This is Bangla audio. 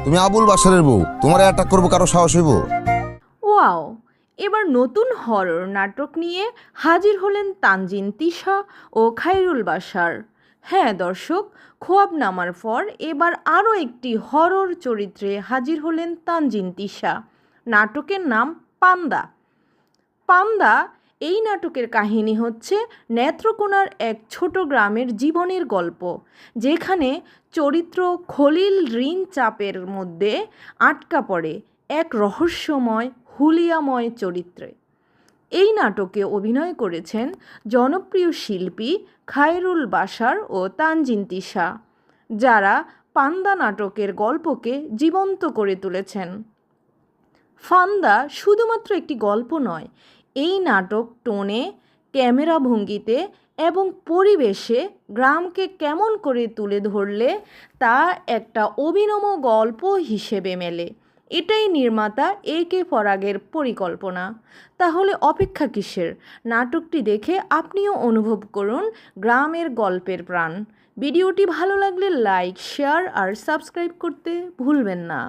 তুমি আবুল বাশারের বউ, তোমার অ্যাটাক করবো কারো সাহস হইব? ওয়াও, এবার নতুন হরর নাটক নিয়ে হাজির হলেন তানজিন তিশা ও খায়রুল বাশার। হ্যাঁ দর্শক, খোয়াব নামার পর এবার আরও একটি হরর চরিত্রে হাজির হলেন তানজিন তিশা। নাটকের নাম পান্দা। পান্দা এই নাটকের কাহিনী হচ্ছে নেত্রকোনার এক ছোট গ্রামের জীবনের গল্প, যেখানে চরিত্র খলিল ঋণ চাপের মধ্যে আটকা পড়ে এক রহস্যময় হুলিয়াময় চরিত্রে। এই নাটকে অভিনয় করেছেন জনপ্রিয় শিল্পী খায়রুল বাশার ও তানজিন তিশা, যারা পান্দা নাটকের গল্পকে জীবন্ত করে তুলেছেন। ফান্দা শুধুমাত্র একটি গল্প নয়, এই নাটক টোনে, ক্যামেরা ভঙ্গিতে এবং পরিবেশে গ্রামকে কেমন করে তুলে ধরলে তা একটা অভিনব গল্প হিসেবে মেলে। এটাই নির্মাতা A.K. ফরাগের পরিকল্পনা। তাহলে অপেক্ষা কিসের? নাটকটি দেখে আপনিও অনুভব করুন গ্রামের গল্পের প্রাণ। ভিডিওটি ভালো লাগলে লাইক, শেয়ার আর সাবস্ক্রাইব করতে ভুলবেন না।